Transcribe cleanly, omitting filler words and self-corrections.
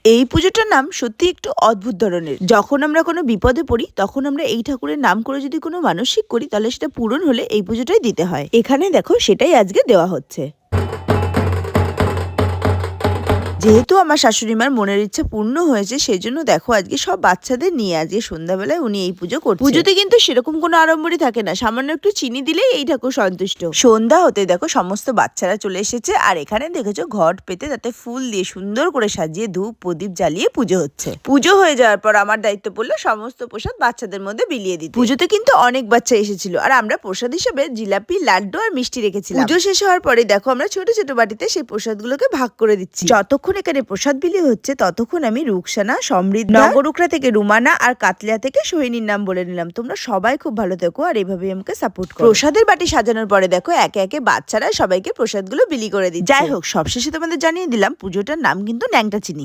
এই পুজোটার নাম সত্যি একটু অদ্ভুত ধরনের। যখন আমরা কোনো বিপদে পড়ি তখন আমরা এই ঠাকুরের নাম করে যদি কোনো মানসিক করি তাহলে সেটা পূরণ হলে এই পুজোটাই দিতে হয়। এখানে দেখো সেটাই আজকে দেওয়া হচ্ছে। যেহেতু আমার শাশুড়িমার মনের ইচ্ছা পূর্ণ হয়েছে সেজন্য দেখো আজকে সব বাচ্চাদের নিয়ে আজকে সন্ধ্যাবেলায় উনি এই পুজো করছেন। পুজোতে কিন্তু সেরকম কোনো আড়ম্বরই থাকে না, সামান্য একটু চিনি দিলেই এই ঠাকুর সন্তুষ্ট। সন্ধ্যা হতে দেখো সমস্ত বাচ্চারা চলে এসেছে আর এখানে দেখেছো ঘট পেতে তাতে ফুল দিয়ে সুন্দর করে সাজিয়ে ধূপ প্রদীপ জ্বালিয়ে পুজো হচ্ছে। পুজো হয়ে যাওয়ার পর আমার দায়িত্ব পড়লো সমস্ত প্রসাদ বাচ্চাদের মধ্যে বিলিয়ে দিতে। পুজোতে কিন্তু অনেক বাচ্চা এসেছিল আর আমরা প্রসাদ হিসেবে জিলাপি, লাড্ডু আর মিষ্টি রেখেছিলাম। পুজো শেষ হওয়ার পরে দেখো আমরা ছোট ছোট বাটিতে সেই প্রসাদগুলোকে ভাগ করে দিচ্ছি। যতক্ষণ এখানে প্রসাদ বিলি হচ্ছে ততক্ষণ আমি রুকসানা, সমৃদ্ধ, নগরুকরা থেকে রুমানা আর কাতলিয়া থেকে সোহিনীর নাম বলে নিলাম। তোমরা সবাই খুব ভালো থেকো আর এভাবেই আমাকে সাপোর্ট করো। প্রসাদের বাটি সাজানোর পরে দেখো একে একে বাচ্চারা সবাইকে প্রসাদগুলো বিলি করে দিচ্ছে। যাই হোক, সবশেষে তোমাদের জানিয়ে দিলাম পুজোটার নাম কিন্তু ন্যাংটা চিনি।